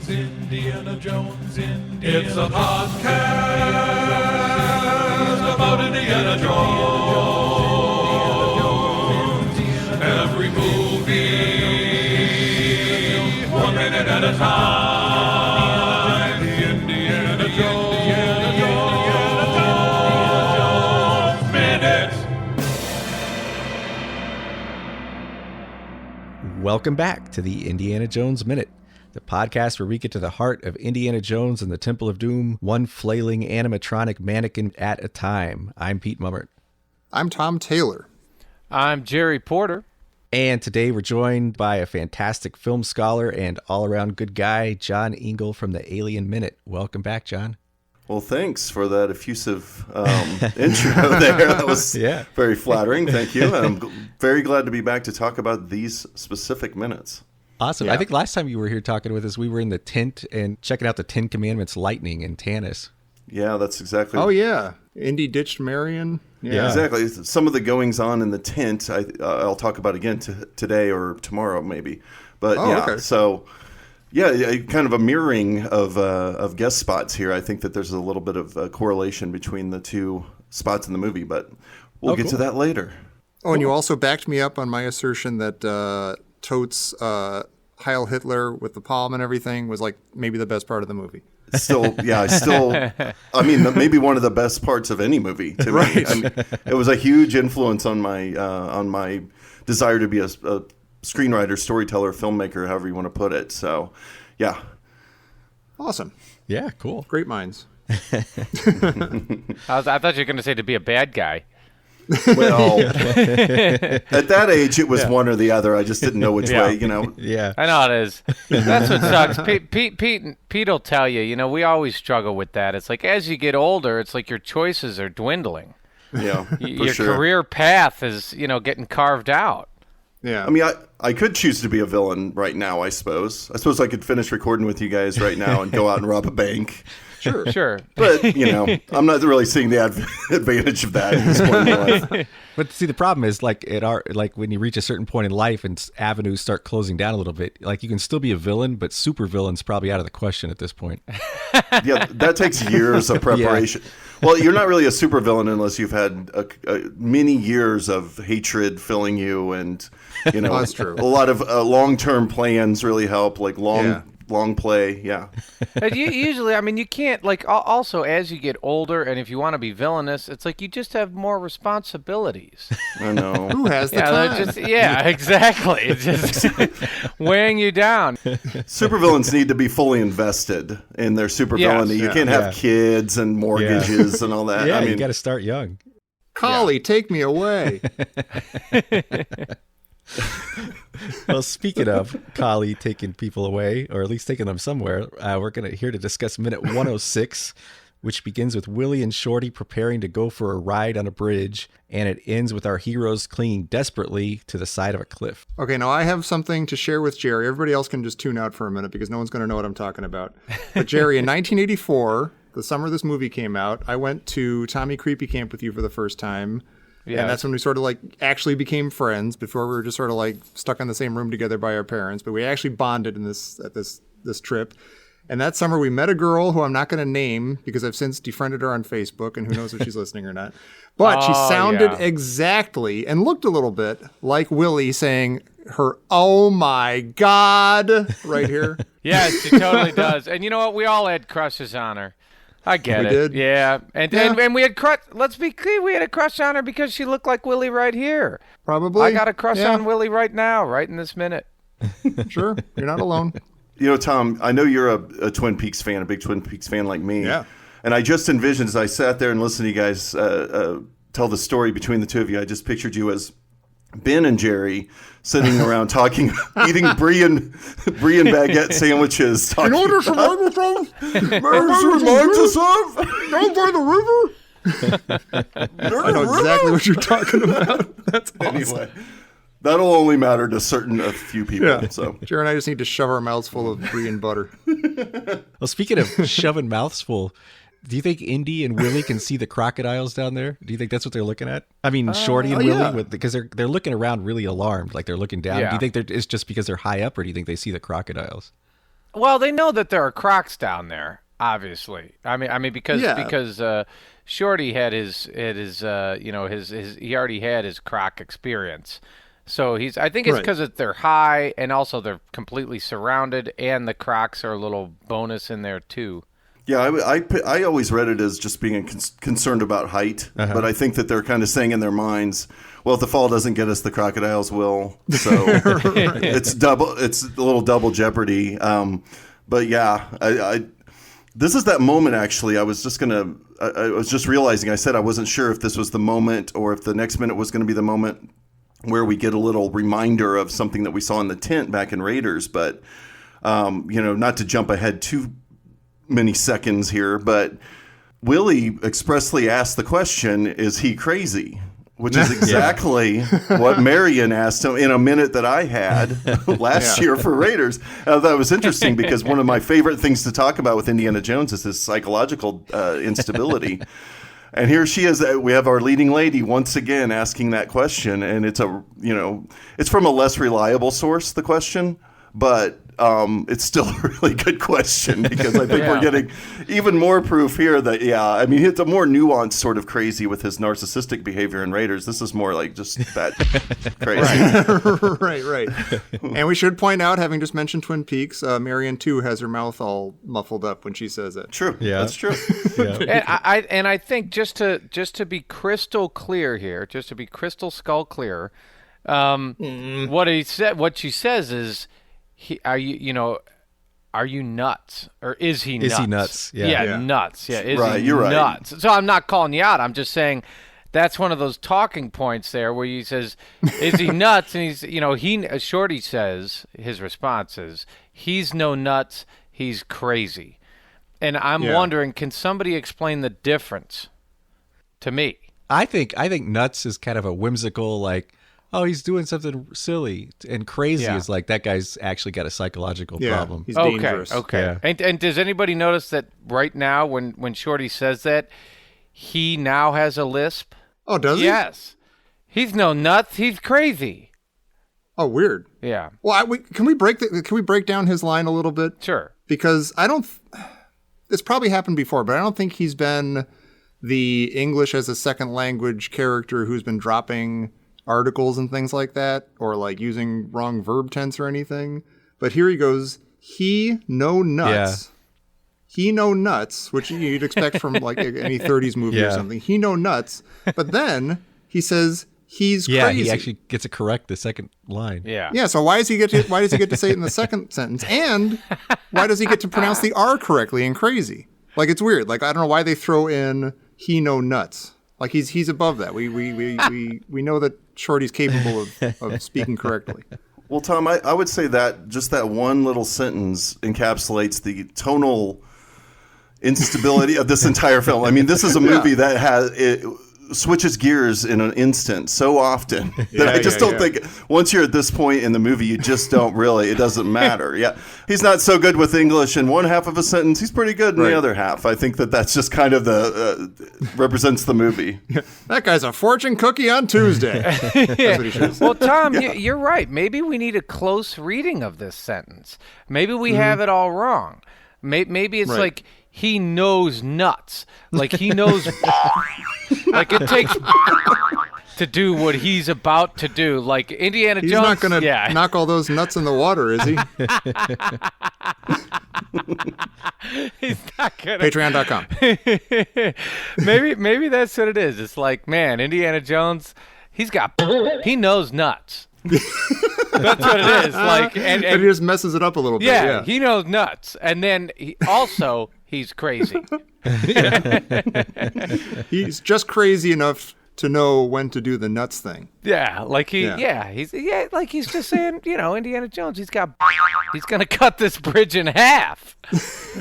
Indiana Jones, Indiana It's a podcast about Indiana Jones. Every movie, 1 minute at a time. Indiana Jones Minute. Welcome back to the Indiana Jones Minute, the podcast where we get to the heart of Indiana Jones and the Temple of Doom, one flailing animatronic mannequin at a time. I'm Pete Mummert. I'm Tom Taylor. I'm Jerry Porter. And today we're joined by a fantastic film scholar and all-around good guy, John Ingle from the Alien Minute. Welcome back, John. Well, thanks for that effusive intro there. That was very flattering. Thank you. And I'm very glad to be back to talk about these specific minutes. Awesome. Yeah. I think last time you were here talking with us, we were in the tent and checking out the Ten Commandments lightning in Tanis. Yeah, that's exactly. Oh, yeah. Indy ditched Marion. Yeah, exactly. Some of the goings on in the tent, I'll talk about again today or tomorrow maybe. But okay. So kind of a mirroring of guest spots here. I think that there's a little bit of a correlation between the two spots in the movie, but we'll get to that later. Oh, and you also backed me up on my assertion that Totes Heil Hitler with the palm and everything was like maybe the best part of the movie. I mean, maybe one of the best parts of any movie to me. I mean, it was a huge influence on my desire to be a screenwriter, storyteller, filmmaker, however you want to put it. So, yeah. Awesome. Yeah, cool. Great minds. I thought you were going to say to be a bad guy. Well, at that age, it was one or the other. I just didn't know which way, Yeah. I know it is. That's what sucks. Pete will tell you, we always struggle with that. It's like as you get older, it's like your choices are dwindling. Yeah, Your career path is, getting carved out. Yeah. I mean, I could choose to be a villain right now, I suppose. I suppose I could finish recording with you guys right now and go out and rob a bank. Sure. But, I'm not really seeing the advantage of that at this point in my life. But see, the problem is like when you reach a certain point in life and avenues start closing down a little bit, like you can still be a villain, but super villain's probably out of the question at this point. Yeah, that takes years of preparation. Yeah. Well, you're not really a super villain unless you've had many years of hatred filling you, and that's true. A lot of long-term plans really help, like long play, yeah. But usually, I mean, you can't, also as you get older, and if you want to be villainous, it's like you just have more responsibilities. I know. Who has the time? Exactly. It's just weighing you down. Supervillains need to be fully invested in their supervillainy. You can't have kids and mortgages and all that. Yeah, I mean, you got to start young. Collie, take me away. Well, speaking of Kali taking people away, or at least taking them somewhere, we're here to discuss minute 106, which begins with Willie and Shorty preparing to go for a ride on a bridge, and it ends with our heroes clinging desperately to the side of a cliff. Okay, now I have something to share with Jerry. Everybody else can just tune out for a minute because no one's going to know what I'm talking about. But Jerry, in 1984, the summer this movie came out, I went to Tommy Creepy Camp with you for the first time. Yeah. And that's when we sort of actually became friends. Before we were just sort of stuck in the same room together by our parents, but we actually bonded at this trip. And that summer we met a girl who I'm not going to name because I've since defriended her on Facebook, and who knows if she's listening or not. But she sounded exactly and looked a little bit like Willie saying her "Oh my God" right here. Yes, she totally does. And you know what? We all had crushes on her. I get it. We did? Yeah. And we had let's be clear, we had a crush on her because she looked like Willie right here. Probably. I got a crush on Willie right now, right in this minute. Sure. You're not alone. Tom, I know you're a Twin Peaks fan, a big Twin Peaks fan like me. Yeah. And I just envisioned, as I sat there and listened to you guys tell the story between the two of you, I just pictured you as Ben and Jerry sitting around talking, eating brie and baguette sandwiches. In order to survive with them, reminds us of down by the river. I know exactly what you're talking about. That's awesome. Anyway, that'll only matter to a few people. Yeah. So Jerry and I just need to shove our mouths full of brie and butter. Well, speaking of shoving mouths full, do you think Indy and Willie can see the crocodiles down there? Do you think that's what they're looking at? I mean, Shorty and Willie, because they're looking around really alarmed, like they're looking down. Yeah. Do you think it's just because they're high up, or do you think they see the crocodiles? Well, they know that there are Crocs down there, obviously. I mean, because Shorty had his he already had his Croc experience. So I think it's because they're high and also they're completely surrounded, and the Crocs are a little bonus in there too. Yeah, I always read it as just being concerned about height, but I think that they're kind of saying in their minds, well, if the fall doesn't get us, the Crocodiles will. So it's a little double jeopardy. But yeah, this is that moment. Actually, I was just realizing. I said I wasn't sure if this was the moment or if the next minute was going to be the moment where we get a little reminder of something that we saw in the tent back in Raiders. But not to jump ahead too many seconds here, but Willie expressly asked the question, is he crazy? Which is exactly what Marion asked him in a minute that I had last year for Raiders. That was interesting because one of my favorite things to talk about with Indiana Jones is his psychological instability. And here she is. We have our leading lady once again asking that question, and it's from a less reliable source, the question, but it's still a really good question because I think we're getting even more proof here that, it's a more nuanced sort of crazy with his narcissistic behavior in Raiders. This is more like just that crazy. Right. And we should point out, having just mentioned Twin Peaks, Marion too has her mouth all muffled up when she says it. True. Yeah. That's true. And I think just to be crystal clear here, just to be crystal skull clear, what she says is, are you nuts? Or is he nuts? Is he nuts? Yeah, nuts. Yeah, is he you're nuts? Right. So I'm not calling you out. I'm just saying that's one of those talking points there where he says, is he nuts? And he's, Shorty says, his response is, he's no nuts, he's crazy. And I'm wondering, can somebody explain the difference to me? I think nuts is kind of a whimsical, like, oh, he's doing something silly, and crazy is like that guy's actually got a psychological problem. He's dangerous. Okay. Yeah. And does anybody notice that right now when Shorty says that, he now has a lisp? Oh, does he? Yes. He's no nuts. He's crazy. Oh, weird. Yeah. Well, can we break down his line a little bit? Sure. Because it's probably happened before, but I don't think he's been the English as a second language character who's been dropping articles and things like that, or like using wrong verb tense or anything. But here he goes, he no nuts. He no nuts, which you'd expect from like any 30s movie or something. He no nuts. But then he says he's crazy. Yeah, he actually gets it correct the second line. Yeah, so why does he get to say it in the second sentence? And why does he get to pronounce the R correctly in crazy? Like, it's weird. Like, I don't know why they throw in he no nuts. Like, he's above that. We know that Shorty's capable of speaking correctly. Well, Tom, I would say that just that one little sentence encapsulates the tonal instability of this entire film. I mean, this is a movie that switches gears in an instant so often that I just don't think once you're at this point in the movie, you just don't really, it doesn't matter. Yeah. He's not so good with English in one half of a sentence. He's pretty good in the other half. I think that's just kind of represents the movie. That guy's a fortune cookie on Tuesday. That's what he says. Well, Tom, you're right. Maybe we need a close reading of this sentence. Maybe we have it all wrong. Maybe it's like, he knows nuts. Like, he knows, like, it takes to do what he's about to do. Like, Indiana Jones. He's not going to knock all those nuts in the water, is he? He's not going to. Patreon.com. Maybe that's what it is. It's like, man, Indiana Jones, he knows nuts. That's what it is. Like, and he just messes it up a little bit. Yeah, he knows nuts, and then he's crazy. He's just crazy enough to know when to do the nuts thing. Yeah, like he's just saying, Indiana Jones, he's gonna cut this bridge in half.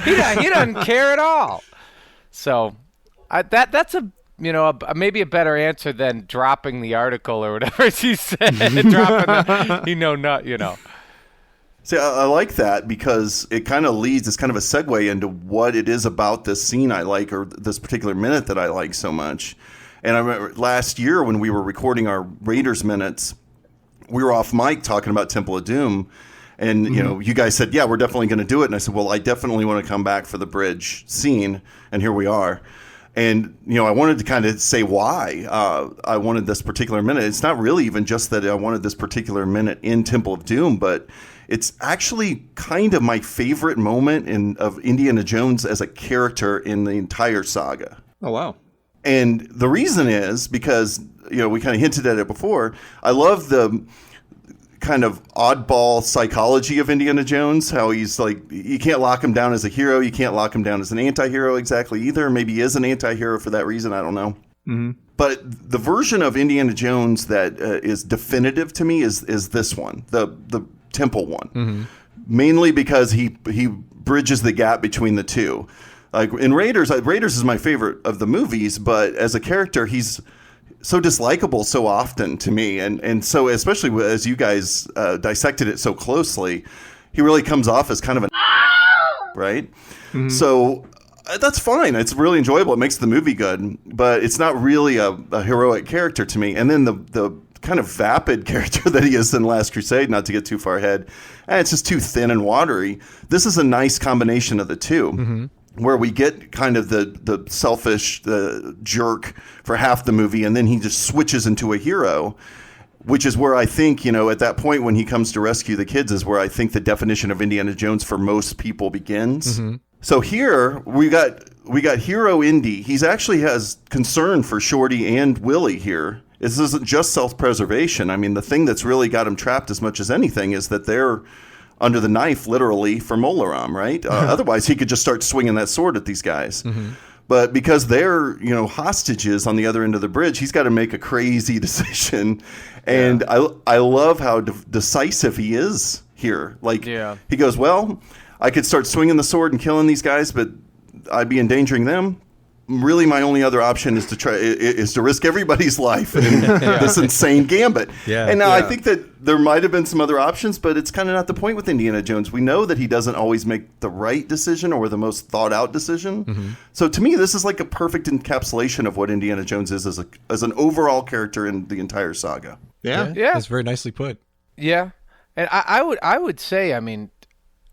He doesn't care at all. So, that's maybe a better answer than dropping the article or whatever she said. Dropping the, See, I like that because it kind of leads, it's kind of a segue into what it is about this scene I like, or this particular minute that I like so much. And I remember last year when we were recording our Raiders minutes, we were off mic talking about Temple of Doom. And, you know, you guys said, yeah, we're definitely going to do it. And I said, well, I definitely want to come back for the bridge scene. And here we are. And, you know, I wanted to kind of say why I wanted this particular minute. It's not really even just that I wanted this particular minute in Temple of Doom, but it's actually kind of my favorite moment of Indiana Jones as a character in the entire saga. Oh, wow. And the reason is because, you know, we kind of hinted at it before. I love the kind of oddball psychology of Indiana Jones, how he's like, you can't lock him down as a hero. You can't lock him down as an anti-hero exactly either. Maybe he is an anti-hero for that reason. I don't know. Mm-hmm. But the version of Indiana Jones that is definitive to me is this one, the Temple one, mainly because he bridges the gap between the two. Like in Raiders is my favorite of the movies, but as a character, he's so dislikable so often to me. And so, especially as you guys dissected it so closely, he really comes off as kind of right? Mm-hmm. So that's fine. It's really enjoyable. It makes the movie good, but it's not really a heroic character to me. And then the kind of vapid character that he is in Last Crusade, not to get too far ahead, it's just too thin and watery. This is a nice combination of the two, where we get kind of the selfish jerk for half the movie, and then he just switches into a hero, which is where I think, you know, at that point when he comes to rescue the kids is where I think the definition of Indiana Jones for most people begins. So here we got hero Indy. He's actually has concern for Shorty and Willie here. This isn't just self-preservation. I mean, the thing that's really got him trapped as much as anything is that they're under the knife, literally, for Molaram, right? Otherwise, he could just start swinging that sword at these guys. But because they're, you know, hostages on the other end of the bridge, he's got to make a crazy decision. And I love how decisive he is here. Like, he goes, well, I could start swinging the sword and killing these guys, but I'd be endangering them. Really, my only other option is to risk everybody's life in this insane gambit. And now I think that there might have been some other options, but it's kind of not the point with Indiana Jones. We know that he doesn't always make the right decision or the most thought out decision. So to me, this is like a perfect encapsulation of what Indiana Jones is as an overall character in the entire saga. Yeah, that's very nicely put. Yeah, and I would say, I mean,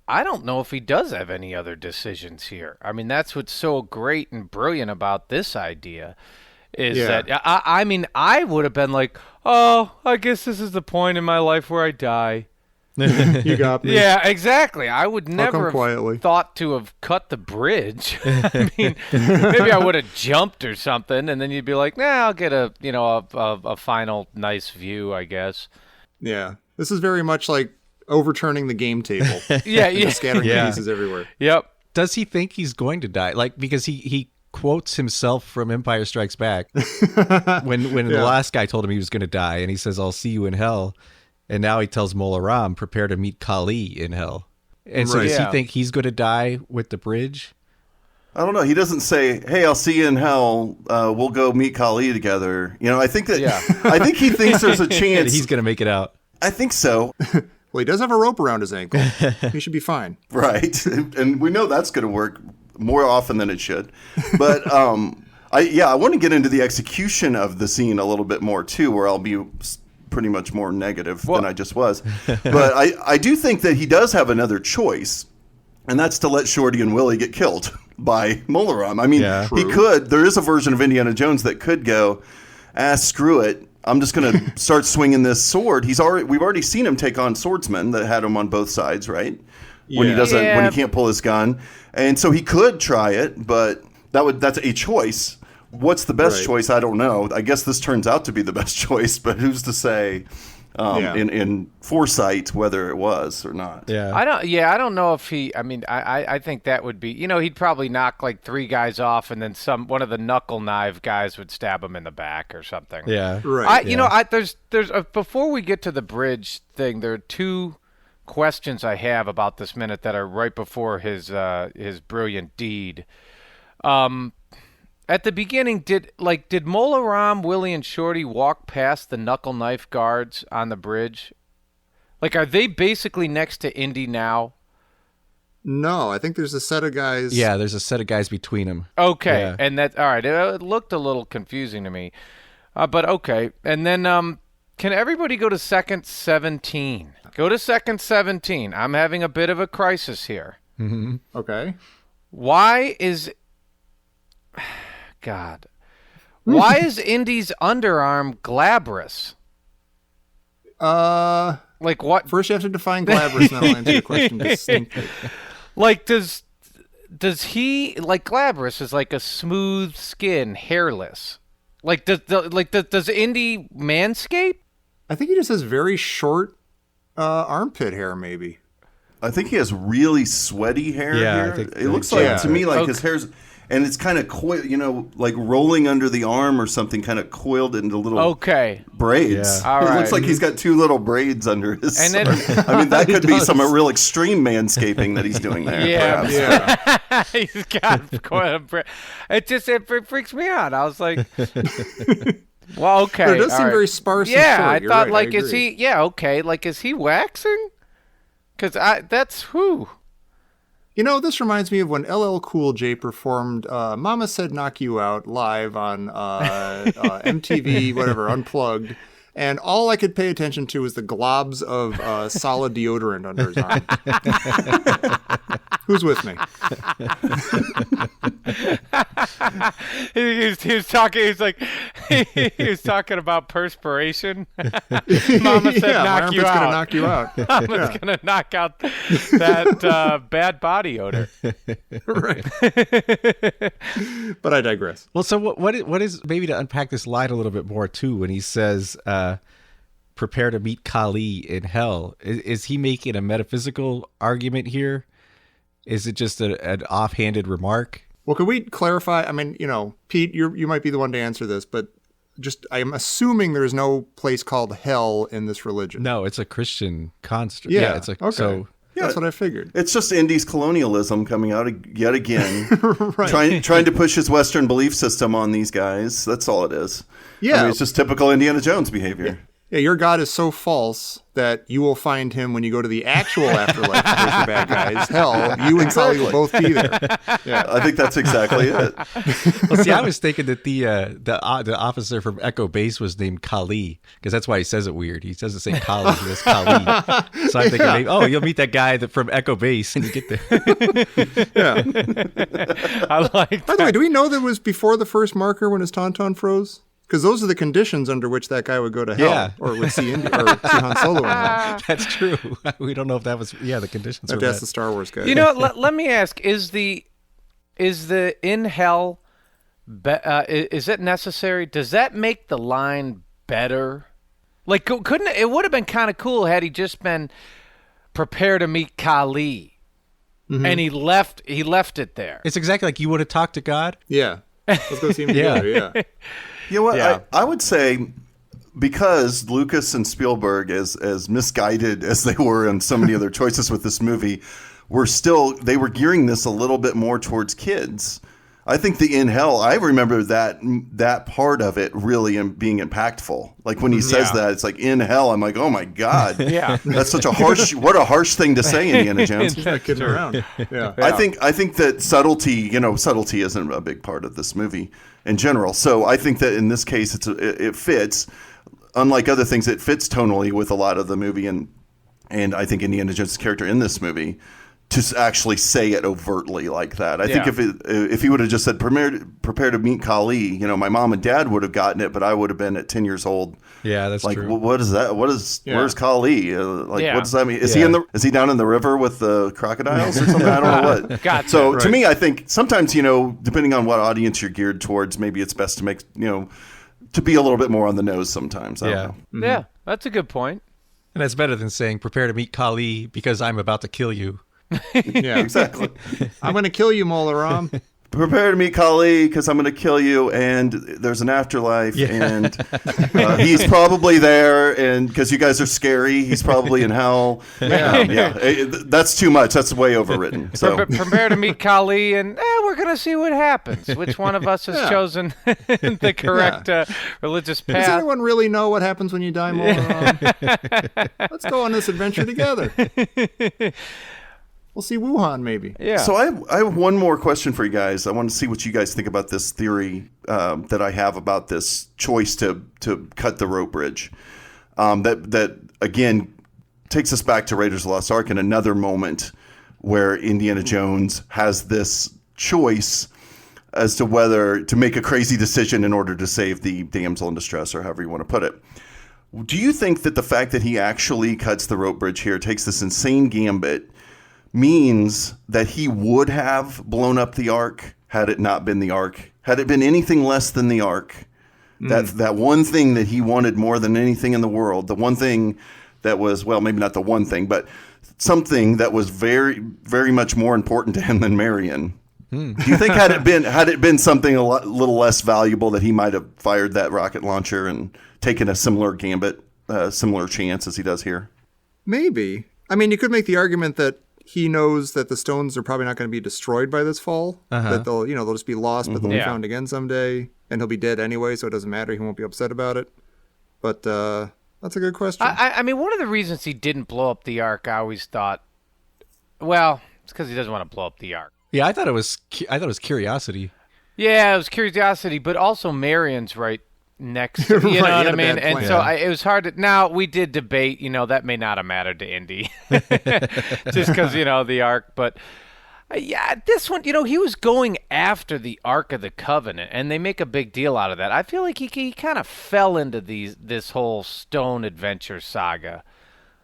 I don't know if he does have any other decisions here. I mean, that's what's so great and brilliant about this idea is that, I mean, I would have been like, oh, I guess this is the point in my life where I die. You got me. Yeah, exactly. I would never have thought to have cut the bridge. I mean, maybe I would have jumped or something, and then you'd be like, nah, I'll get a final nice view, I guess. Yeah. This is very much like overturning the game table. Scattering pieces everywhere. Yep. Does he think he's going to die? Like, because he quotes himself from Empire Strikes Back when the last guy told him he was going to die, and he says, I'll see you in hell. And now he tells Mola Ram, prepare to meet Kali in hell. And so does he think he's going to die with the bridge? I don't know. He doesn't say, hey, I'll see you in hell. We'll go meet Kali together. You know, I think that I think he thinks there's a chance he's going to make it out. I think so. Well, he does have a rope around his ankle. He should be fine. Right. And we know that's going to work more often than it should. But I want to get into the execution of the scene a little bit more, too, where I'll be pretty much more negative than I just was. But I do think that he does have another choice, and that's to let Shorty and Willie get killed by Molaram. I mean, he could. There is a version of Indiana Jones that could go, screw it. I'm just going to start swinging this sword. We've already seen him take on swordsmen that had him on both sides, right? When he can't pull his gun. And so he could try it, but that's a choice. What's the best choice? I don't know. I guess this turns out to be the best choice, but who's to say in foresight whether it was or not? Yeah. I don't know if he. I mean, I think that would be. You know, he'd probably knock like 3 guys off, and then one of the knuckle knife guys would stab him in the back or something. Yeah. Right. You know, there's before we get to the bridge thing, there are 2 questions I have about this minute that are right before his brilliant deed. At the beginning, did Mola Ram, Willie, and Shorty walk past the knuckle knife guards on the bridge? Like, are they basically next to Indy now? No, I think there's a set of guys. Yeah, there's a set of guys between them. Okay, and all right. It looked a little confusing to me, but okay. And then Can everybody go to second 17? Go to second 17. I'm having a bit of a crisis here. Okay. Why is... God. Why is Indy's underarm glabrous? Like what? First you have to define glabrous, and then I'll answer your question distinctly. Like does he like glabrous is like a smooth skin, hairless? Like does Indy manscape? I think he just has very short armpit hair, maybe. I think he has really sweaty hair Yeah, here. I think It looks like, yeah. to me, like Okay. his hair's, and it's kind of coiled, like rolling under the arm or something, kind of coiled into little Okay. braids. Yeah. All It looks right. like he's got two little braids under his And then- arm. I mean, that could be does. some real extreme manscaping that he's doing there. Yeah. perhaps. Yeah. He's got quite a it freaks me out. I was like, well, okay. But it does all seem right. very sparse and Yeah, short. I You're thought right, like I is agree. he okay, like is he waxing? Cuz that's who. You know, this reminds me of when LL Cool J performed Mama Said Knock You Out live on MTV, whatever, Unplugged. And all I could pay attention to was the globs of solid deodorant under his arm. Who's with me? He was talking. He's like, he was talking about perspiration. Mama said, Yeah, my "Knock you armpit's gonna out." knock you out. Mama's gonna knock out that bad body odor. Right. But I digress. Well, so what is maybe to unpack this line a little bit more too when he says prepare to meet Kali in hell. Is he making a metaphysical argument here? Is it just an offhanded remark? Well, could we clarify? I mean, Pete, you might be the one to answer this, but just I'm assuming there's no place called hell in this religion. No, it's a Christian construct. Yeah, it's like okay. so. That's what I figured. It's just Indy's colonialism coming out yet again, Right. trying to push his Western belief system on these guys. That's all it is. Yeah. I mean, it's just typical Indiana Jones behavior. Yeah, your God is so false that you will find him when you go to the actual afterlife. There's the bad guys. Hell, you and Kali will both be there. Yeah. I think that's exactly it. Well, see, I was thinking that the officer from Echo Base was named Kali because that's why he says it weird. He doesn't say Kali, he says Kali. So I'm thinking, maybe, you'll meet that guy from Echo Base and you get there. Yeah. I like. By the way, do we know that it was before the first marker when his tauntaun froze? Because those are the conditions under which that guy would go to hell, Yeah. or would see Han Solo in hell. That's true. We don't know if that was the conditions. That's were the met. Star Wars guy. You know, let me ask: Is the in hell? Is it necessary? Does that make the line better? Like, couldn't it would have been kind of cool had he just been prepare to meet Kali, and he left it there. It's exactly like you would have talked to God. Yeah. Let's go see him Yeah. together. Yeah. You know what? Yeah. I would say because Lucas and Spielberg, as misguided as they were in so many other choices with this movie, they were gearing this a little bit more towards kids. I think the in hell, I remember that part of it really being impactful. Like when he says that, it's like in hell. I'm like, oh my God. Yeah. That's such a harsh thing to say, Indiana Jones. He's not kidding around. Yeah. I think that subtlety isn't a big part of this movie in general. So I think that in this case, it fits. Unlike other things, it fits tonally with a lot of the movie, and I think Indiana Jones' character in this movie to actually say it overtly like that. I think if he would have just said prepare to meet Kali, my mom and dad would have gotten it, but I would have been at 10 years old. Yeah, that's like, true. what is that? Where's Kali? What does that mean? Is he is he down in the river with the crocodiles or something? I don't know what. Gotcha. So to me, I think sometimes, depending on what audience you're geared towards, maybe it's best to make, to be a little bit more on the nose sometimes. I don't know. Yeah, that's a good point. And that's better than saying prepare to meet Kali because I'm about to kill you. Yeah. Exactly. I'm going to kill you, Mola Ram. Prepare to meet Kali because I'm going to kill you, and there's an afterlife, and he's probably there, and because you guys are scary, he's probably in hell. That's too much. That's way overwritten. So Prepare to meet Kali, and we're going to see what happens. Which one of us has chosen the correct religious Does path? anyone really know what happens when you die, Mola Ram? Let's go on this adventure together. We'll see Wuhan, maybe. Yeah. So I have one more question for you guys. I want to see what you guys think about this theory that I have about this choice to cut the rope bridge. that again takes us back to Raiders of the Lost Ark and another moment where Indiana Jones has this choice as to whether to make a crazy decision in order to save the damsel in distress, or however you want to put it. Do you think that the fact that he actually cuts the rope bridge here, takes this insane gambit, means that he would have blown up the Ark had it not been the Ark? Had it been anything less than the Ark? That one thing that he wanted more than anything in the world, the one thing that was, well, maybe not the one thing, but something that was very, very much more important to him than Marion. Do you think had it been something little less valuable, that he might have fired that rocket launcher and taken a similar gambit, similar chance as he does here? Maybe. I mean, you could make the argument that he knows that the stones are probably not going to be destroyed by this fall. That they'll just be lost, but they'll be found again someday, and he'll be dead anyway, so it doesn't matter. He won't be upset about it. But that's a good question. I mean, one of the reasons he didn't blow up the Ark, I always thought, well, it's because he doesn't want to blow up the Ark. Yeah, I thought it was curiosity. Yeah, it was curiosity, but also Marion's right next to, you know what I mean? And so it was hard to, now we did debate, that may not have mattered to Indy just because, the Ark, but yeah, this one, he was going after the Ark of the Covenant, and they make a big deal out of that. I feel like he kind of fell into this whole stone adventure saga.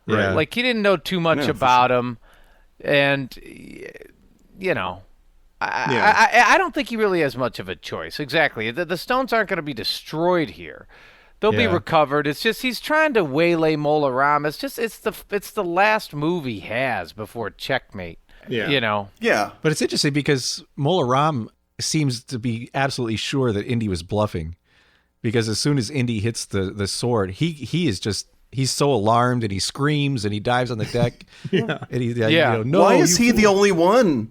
Right. Like he didn't know too much about him, and I don't think he really has much of a choice. Exactly. The stones aren't going to be destroyed here. They'll be recovered. It's just he's trying to waylay Mola Ram. It's the last move he has before checkmate. Yeah. Yeah. But it's interesting because Mola Ram seems to be absolutely sure that Indy was bluffing, because as soon as Indy hits the sword, he's so alarmed, and he screams and he dives on the deck. And he, no. Why is he the only one?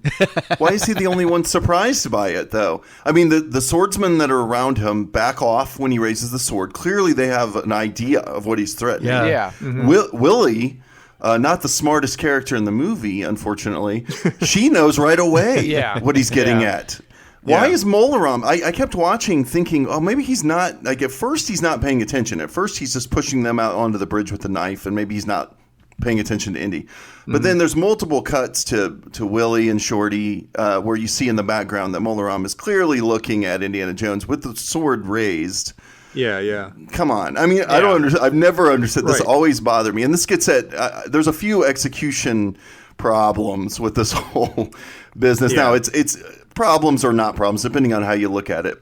Why is he the only one surprised by it, though? I mean, the swordsmen that are around him back off when he raises the sword. Clearly, they have an idea of what he's threatening. Yeah. Willie, not the smartest character in the movie, unfortunately, she knows right away what he's getting at. Why is Mola Ram? I kept watching thinking, oh, maybe he's not, like at first he's not paying attention. At first he's just pushing them out onto the bridge with the knife, and maybe he's not paying attention to Indy. But then there's multiple cuts to Willie and Shorty where you see in the background that Mola Ram is clearly looking at Indiana Jones with the sword raised. Yeah. Come on. I mean, I don't understand. I've never understood. This always bothered me. And this gets at, there's a few execution problems with this whole business. Now, it's problems or not problems, depending on how you look at it.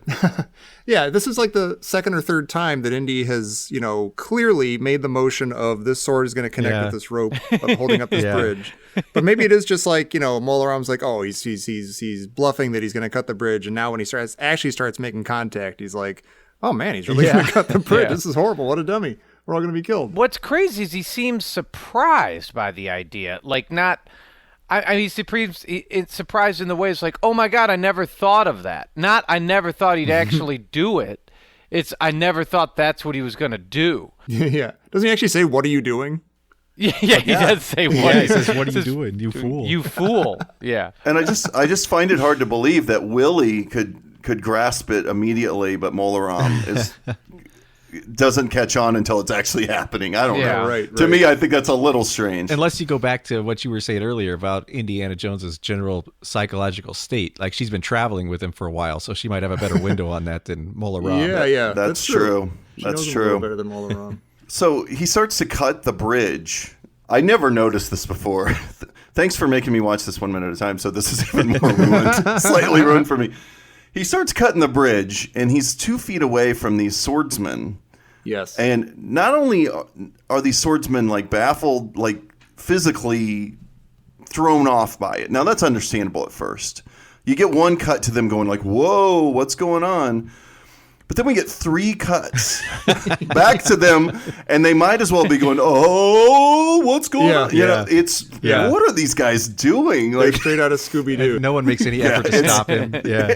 Yeah, this is like the second or third time that Indy has, clearly made the motion of this sword is going to connect with this rope of holding up this bridge. But maybe it is just like, Mola Ram's like, oh, he's bluffing that he's going to cut the bridge. And now when he starts making contact, he's like, oh man, he's really going to cut the bridge. This is horrible. What a dummy. We're all going to be killed. What's crazy is he seems surprised by the idea. Like he's surprised in the way it's like, oh my God, I never thought of that. Not I never thought he'd actually do it. It's I never thought that's what he was going to do. Yeah. Doesn't he actually say, what are you doing? Yeah, he does say what. He says, what are you doing, you fool? You fool. Yeah. And I just find it hard to believe that Willie could grasp it immediately, but Mola Ram doesn't catch on until it's actually happening. I don't know. Right. To me, I think that's a little strange. Unless you go back to what you were saying earlier about Indiana Jones's general psychological state. Like, she's been traveling with him for a while, so she might have a better window on that than Mola Ram. Yeah. That's true. That's true. A little better than Mola Ram. So he starts to cut the bridge. I never noticed this before. Thanks for making me watch this 1 minute at a time, so this is even more ruined. Slightly ruined for me. He starts cutting the bridge, and he's 2 feet away from these swordsmen. Yes. And not only are these swordsmen like baffled, like physically thrown off by it. Now that's understandable at first. You get one cut to them going like, whoa, what's going on? But then we get 3 cuts back to them, and they might as well be going, oh, what's going on? What are these guys doing? Like straight out of Scooby-Doo. No one makes any effort to stop him. Yeah.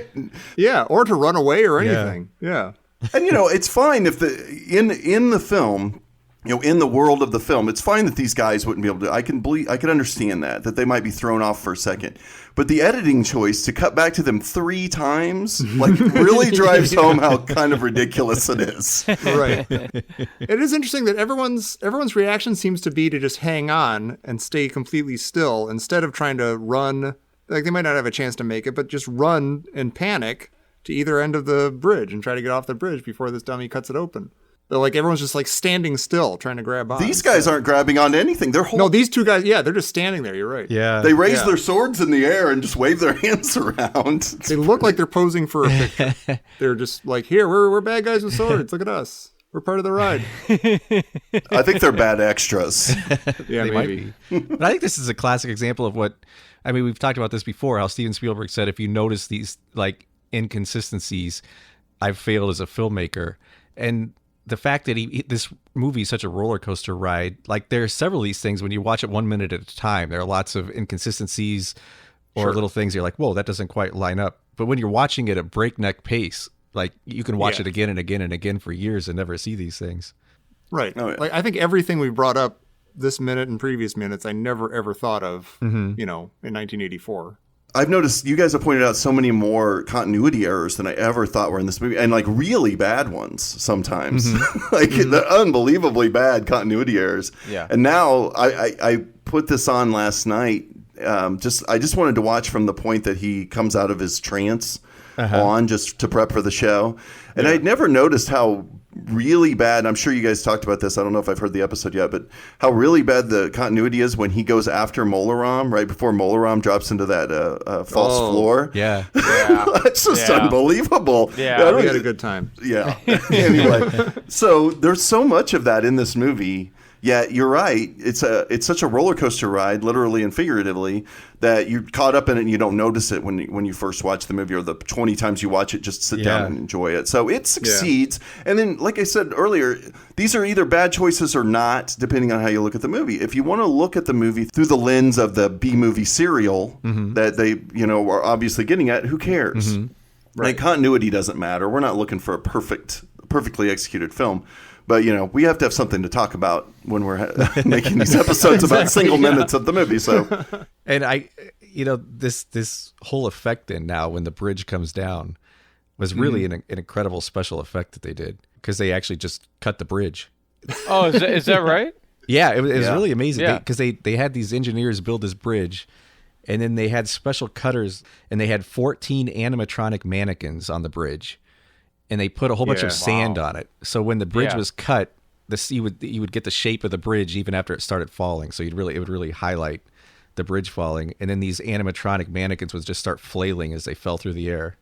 Yeah, or to run away or anything. Yeah. And it's fine if in the film, in the world of the film, it's fine that these guys wouldn't be able to. I can understand that they might be thrown off for a second, but the editing choice to cut back to them 3 times really drives home how kind of ridiculous it is. Right. It is interesting that everyone's reaction seems to be to just hang on and stay completely still instead of trying to run. Like, they might not have a chance to make it, but just run and panic to either end of the bridge and try to get off the bridge before this dummy cuts it open. They're like, everyone's just like standing still, trying to grab on. These guys aren't grabbing onto anything. No, these 2 guys, they're just standing there. You're right. Yeah. They raise their swords in the air and just wave their hands around. They look like they're posing for a picture. They're just like, here, we're bad guys with swords. Look at us. We're part of the ride. I think they're bad extras. Yeah, They maybe. might be. But I think this is a classic example of what, I mean, we've talked about this before, how Steven Spielberg said, if you notice these like inconsistencies, I've failed as a filmmaker. And the fact that this movie is such a roller coaster ride, like there are several of these things when you watch it 1 minute at a time, there are lots of inconsistencies or little things you're like, whoa, that doesn't quite line up. But when you're watching it at breakneck pace, like you can watch it again and again and again for years and never see these things. Right. Oh, yeah. Like, I think everything we brought up this minute and previous minutes, I never ever thought of, in 1984. I've noticed you guys have pointed out so many more continuity errors than I ever thought were in this movie, and like really bad ones sometimes, like the unbelievably bad continuity errors. Yeah. And now I put this on last night. I just wanted to watch from the point that he comes out of his trance on, just to prep for the show, and I'd never noticed how really bad. I'm sure you guys talked about this. I don't know if I've heard the episode yet, but how really bad the continuity is when he goes after Molaram right before Molaram drops into that false floor. Yeah. That's just unbelievable. Yeah, We had a good time. Yeah. Anyway, so there's so much of that in this movie. Yet you're right. It's such a roller coaster ride, literally and figuratively, that you're caught up in it and you don't notice it when you first watch the movie, or the 20 times you watch it, just sit down and enjoy it. So it succeeds. And then, like I said earlier, these are either bad choices or not, depending on how you look at the movie. If you want to look at the movie through the lens of the B-movie serial that they, are obviously getting at, who cares? Right. Continuity doesn't matter. We're not looking for a perfectly executed film. But, we have to have something to talk about when we're making these episodes about single minutes of the movie. So, And this whole effect then now when the bridge comes down was really an incredible special effect that they did, because they actually just cut the bridge. Oh, is that right? Yeah, it was really amazing. Yeah. Because they had these engineers build this bridge, and then they had special cutters, and they had 14 animatronic mannequins on the bridge. And they put a whole bunch of sand on it. So when the bridge was cut, you would get the shape of the bridge even after it started falling. So it would really highlight the bridge falling. And then these animatronic mannequins would just start flailing as they fell through the air.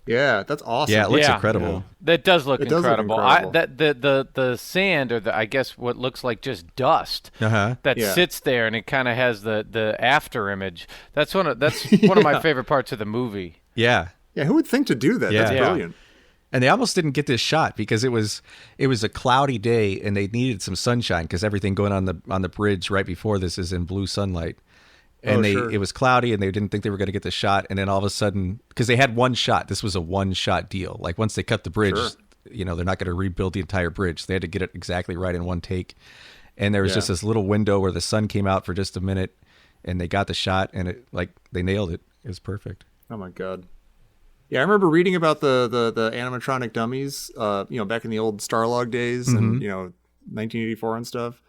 Yeah, that's awesome. Yeah, it looks incredible. That does look incredible. incredible. The sand, or I guess what looks like just dust that sits there, and it kind of has the after image. That's one of my favorite parts of the movie. Yeah. Yeah, who would think to do that? Yeah. That's brilliant. And they almost didn't get this shot because it was a cloudy day and they needed some sunshine, because everything going on the bridge right before this is in blue sunlight. And it was cloudy and they didn't think they were going to get the shot. And then all of a sudden, because they had one shot, this was a one-shot deal. Like once they cut the bridge, they're not going to rebuild the entire bridge. So they had to get it exactly right in one take. And there was just this little window where the sun came out for just a minute, and they got the shot, and they nailed it. It was perfect. Oh my God. Yeah, I remember reading about the animatronic dummies, back in the old Starlog days and, 1984 and stuff.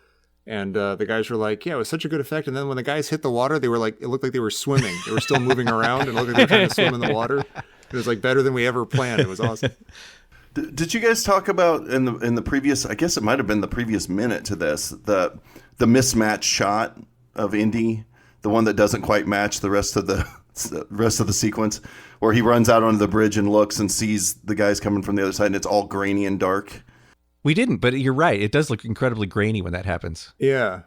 And the guys were like, yeah, it was such a good effect. And then when the guys hit the water, they were like, it looked like they were swimming. They were still moving around and looked like they were trying to swim in the water. It was like better than we ever planned. It was awesome. Did you guys talk about in the previous, I guess it might have been the previous minute to this, the mismatch shot of Indy, the one that doesn't quite match the rest of the sequence, where he runs out onto the bridge and looks and sees the guys coming from the other side, and it's all grainy and dark? We didn't, but you're right. It does look incredibly grainy when that happens. Yeah.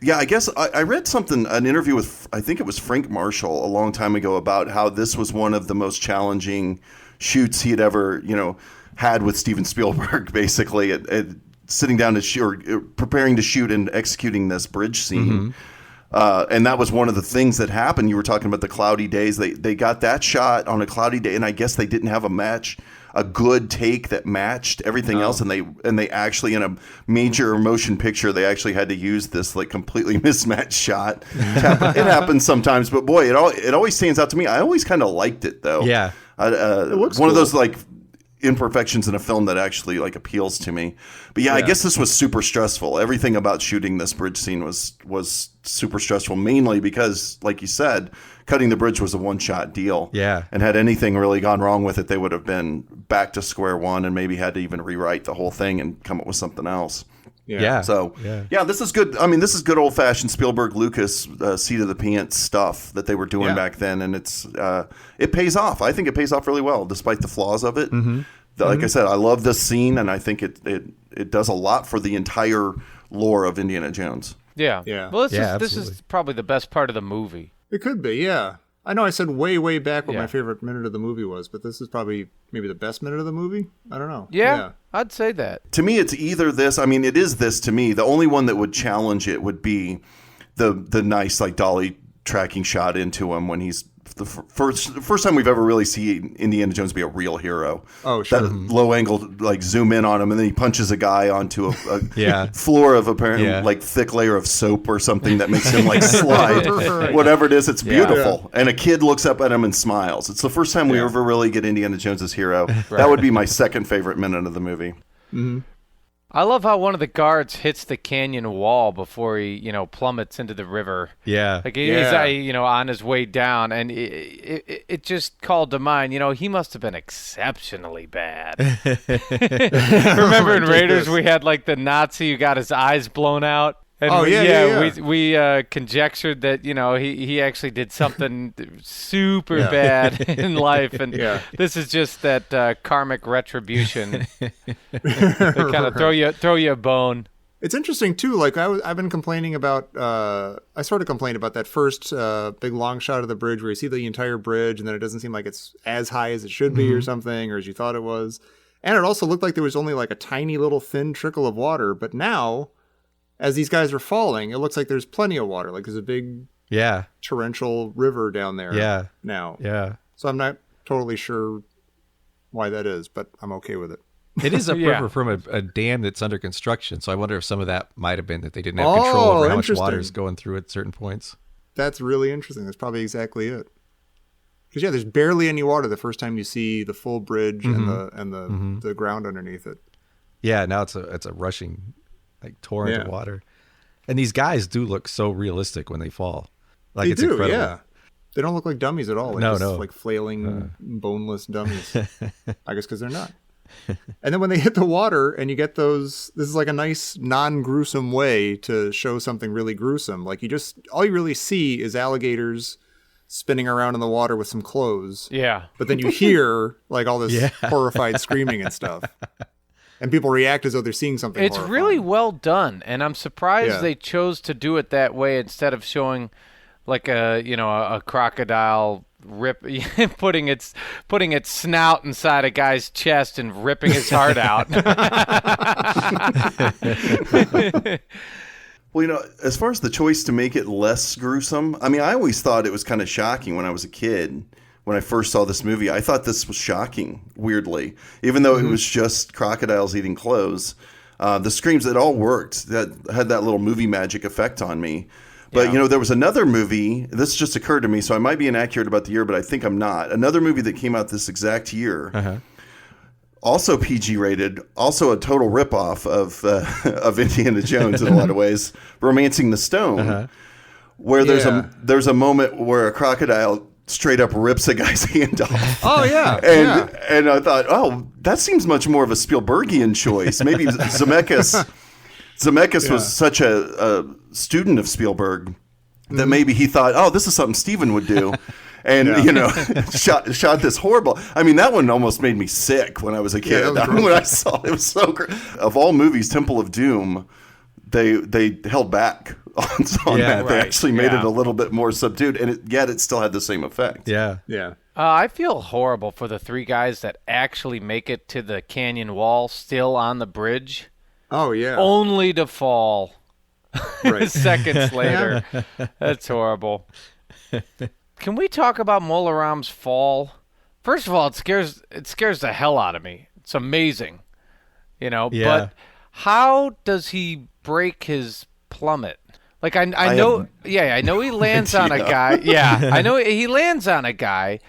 Yeah, I guess I read an interview with, I think it was Frank Marshall a long time ago, about how this was one of the most challenging shoots he had ever, had with Steven Spielberg, basically, at sitting down to shoot, or preparing to shoot and executing this bridge scene. And that was one of the things that happened. You were talking about the cloudy days. They got that shot on a cloudy day, and I guess they didn't have a a good take that matched everything else, and they actually, in a major motion picture, they actually had to use this like completely mismatched shot. It happens sometimes, but boy, it always stands out to me. I always kind of liked it though. Yeah, it looks one cool. of those like imperfections in a film that actually like appeals to me. But yeah, I guess this was super stressful. Everything about shooting this bridge scene was super stressful, mainly because, like you said, cutting the bridge was a one-shot deal. Yeah. And had anything really gone wrong with it, they would have been back to square one and maybe had to even rewrite the whole thing and come up with something else. Yeah. So, this is good. I mean, this is good old-fashioned Spielberg, Lucas, seat of the pants stuff that they were doing back then, and it pays off. I think it pays off really well, despite the flaws of it. Like I said, I love this scene, and I think it does a lot for the entire lore of Indiana Jones. Yeah. Well, this is probably the best part of the movie. It could be, yeah. I know I said way back what my favorite minute of the movie was, but this is probably maybe the best minute of the movie? I don't know. Yeah, I'd say that. To me, it's either this. I mean, it is this to me. The only one that would challenge it would be the nice like dolly tracking shot into him when he's the first time we've ever really seen Indiana Jones be a real hero. Oh, sure. That low angle like zoom in on him, and then he punches a guy onto a floor of apparently like thick layer of soap or something that makes him like slide. Whatever it is, it's beautiful. And a kid looks up at him and smiles. It's the first time we ever really get Indiana Jones as hero. That would be my second favorite minute of the movie. Mm-hmm. I love how one of the guards hits the canyon wall before he, plummets into the river. Yeah. Like he's, on his way down, and it just called to mind, he must have been exceptionally bad. Remember in Raiders we had like the Nazi who got his eyes blown out? And we conjectured that, he actually did something super bad in life, and this is just that karmic retribution. They kind of throw you a bone. It's interesting too. Like I've been complaining about. I sort of complained about that first big long shot of the bridge where you see the entire bridge, and then it doesn't seem like it's as high as it should be, or something, or as you thought it was. And it also looked like there was only like a tiny little thin trickle of water. But now, as these guys are falling, it looks like there's plenty of water. Like there's a big torrential river down there now. Yeah. So I'm not totally sure why that is, but I'm okay with it. It is upriver from a dam that's under construction, so I wonder if some of that might have been that they didn't have control over how much water is going through at certain points. That's really interesting. That's probably exactly it. Because there's barely any water the first time you see the full bridge and the ground underneath it. Yeah, now it's a rushing like torrent of water, and these guys do look so realistic when they fall. Like it's incredible. Yeah. They don't look like dummies at all. Like no. Like flailing, boneless dummies. I guess because they're not. And then when they hit the water and you get those, this is like a nice non-gruesome way to show something really gruesome. Like all you really see is alligators spinning around in the water with some clothes. Yeah. But then you hear like all this horrified screaming and stuff. And people react as though they're seeing something horrifying. Really well done. And I'm surprised they chose to do it that way instead of showing like a crocodile putting its snout inside a guy's chest and ripping his heart out. Well, as far as the choice to make it less gruesome, I mean, I always thought it was kind of shocking when I was a kid. When I first saw this movie, I thought this was shocking, weirdly. Even though it was just crocodiles eating clothes, the screams, it all worked. That had that little movie magic effect on me. But, there was another movie, this just occurred to me, so I might be inaccurate about the year, but I think I'm not. Another movie that came out this exact year, also PG rated, also a total ripoff of Indiana Jones in a lot of ways, Romancing the Stone, where there's a moment where a crocodile straight up rips a guy's hand off. Oh, yeah. And I thought, that seems much more of a Spielbergian choice. Maybe Zemeckis was such a student of Spielberg that maybe he thought, this is something Steven would do. And, shot this horrible. I mean, that one almost made me sick when I was a kid. When I saw it, it was so great. Of all movies, Temple of Doom, they held back on that. They actually made it a little bit more subdued, and yet it still had the same effect. Yeah. I feel horrible for the three guys that actually make it to the canyon wall still on the bridge. Oh, yeah. Only to fall seconds later. That's horrible. Can we talk about Molaram's fall? First of all, it scares the hell out of me. It's amazing, Yeah. But how does he break his plummet? Like I know he lands on a guy. Yeah, I know he lands on a guy.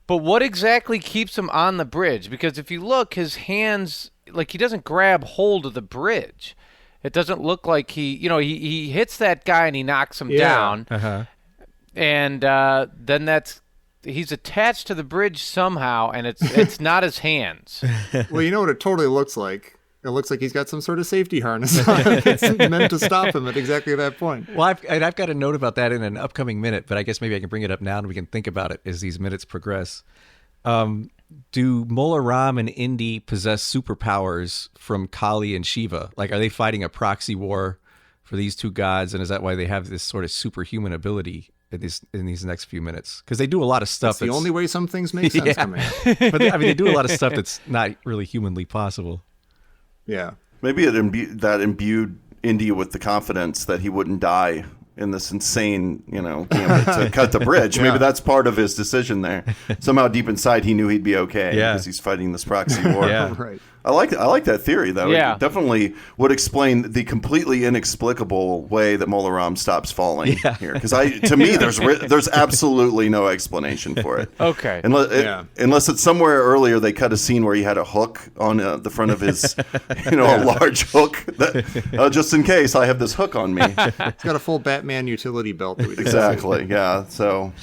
But what exactly keeps him on the bridge? Because if you look, his hands, like he doesn't grab hold of the bridge. It doesn't look like he hits that guy and he knocks him down. Uh-huh. And then he's attached to the bridge somehow, and it's not his hands. Well, you know what it totally looks like? It looks like he's got some sort of safety harness on. It's meant to stop him at exactly that point. Well, I've got a note about that in an upcoming minute, but I guess maybe I can bring it up now and we can think about it as these minutes progress. Do Mola Ram and Indy possess superpowers from Kali and Shiva? Like, are they fighting a proxy war for these two gods, and is that why they have this sort of superhuman ability in these next few minutes? Because they do a lot of stuff. That's the only way some things make sense to me. But they do a lot of stuff that's not really humanly possible. Yeah. Maybe that imbued Indy with the confidence that he wouldn't die in this insane, gambit to cut the bridge. Maybe that's part of his decision there. Somehow deep inside, he knew he'd be okay because he's fighting this proxy war. Yeah. Right. I like that theory, though. Yeah. It definitely would explain the completely inexplicable way that Mola Ram stops falling here. Because to me, there's absolutely no explanation for it. Okay. Unless it's somewhere earlier they cut a scene where he had a hook on the front of his, a large hook. That, just in case I have this hook on me. He's got a full Batman utility belt. That we can Exactly. Yeah. So.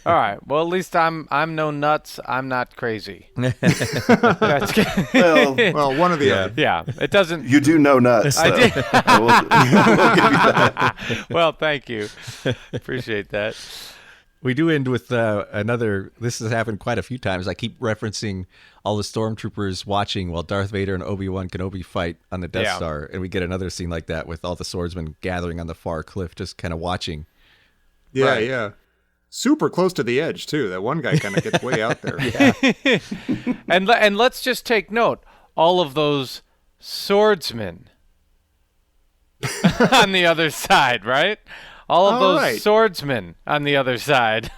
All right. Well, at least I'm no nuts. I'm not crazy. That's good. Well, one or the other. Yeah. It doesn't. You do know nuts. I though. did. We'll give you that. Well, thank you. Appreciate that. We do end with another. This has happened quite a few times. I keep referencing all the stormtroopers watching while Darth Vader and Obi-Wan Kenobi fight on the Death Star, and we get another scene like that with all the swordsmen gathering on the far cliff, just kind of watching. Yeah, Right. yeah. Super close to the edge too. That one guy kind of gets way out there. And let's just take note. All of those swordsmen on the other side, right? All of those swordsmen on the other side.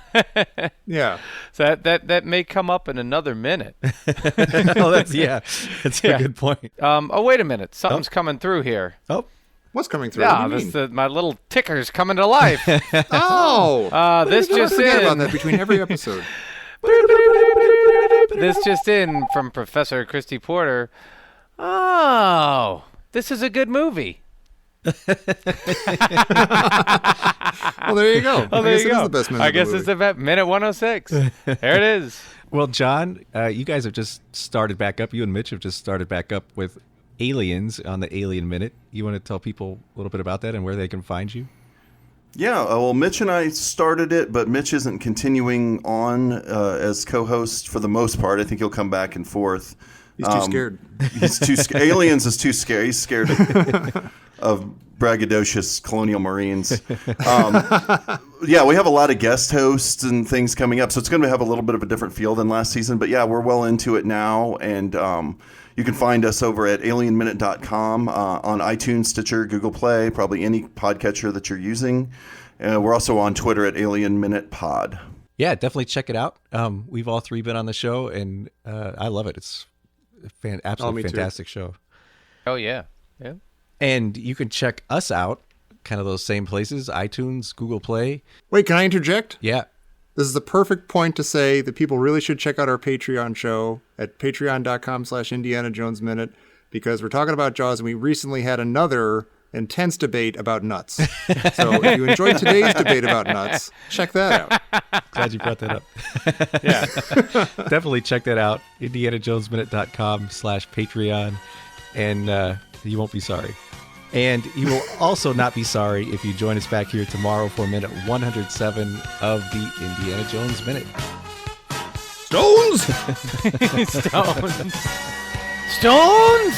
Yeah. So that may come up in another minute. That's a good point. Oh, wait a minute. Something's coming through here. Oh, What's coming through? Yeah, What do you mean? my little ticker's coming to life. This I just forget about in. that between every episode. This just in from Professor Christy Porter. Oh, this is a good movie. Well, there you go. Oh, there you go. It is the best minute I of the guess movie. it's about minute 106. There it is. well, John, you guys have just started back up. You and Mitch have just started back up with Aliens on the Alien Minute. You want to tell people a little bit about that and where they can find you? Yeah, well, Mitch and I started it, but Mitch isn't continuing on as co-host for the most part. I think he'll come back and forth. He's too scared. He's too Aliens is too scary. He's scared of braggadocious colonial marines. Yeah, we have a lot of guest hosts and things coming up, so it's going to have a little bit of a different feel than last season. But yeah, we're well into it now, and you can find us over at alienminute.com on iTunes, Stitcher, Google Play, probably any podcatcher that you're using. We're also on Twitter at Alien Minute Pod. Yeah, definitely check it out. We've all three been on the show, and I love it. It's absolutely fantastic show. Oh, yeah. Yeah. And you can check us out, kind of those same places, iTunes, Google Play. Wait, can I interject? Yeah. This is the perfect point to say that people really should check out our Patreon show at patreon.com/Indiana Jones Minute, because we're talking about Jaws, and we recently had another intense debate about nuts. So if you enjoyed today's debate about nuts, check that out. Glad you brought that up. Yeah. Definitely check that out. IndianaJonesMinute.com/Patreon. And you won't be sorry. And you will also not be sorry if you join us back here tomorrow for minute 107 of the Indiana Jones Minute. Stones! Stones. Stones?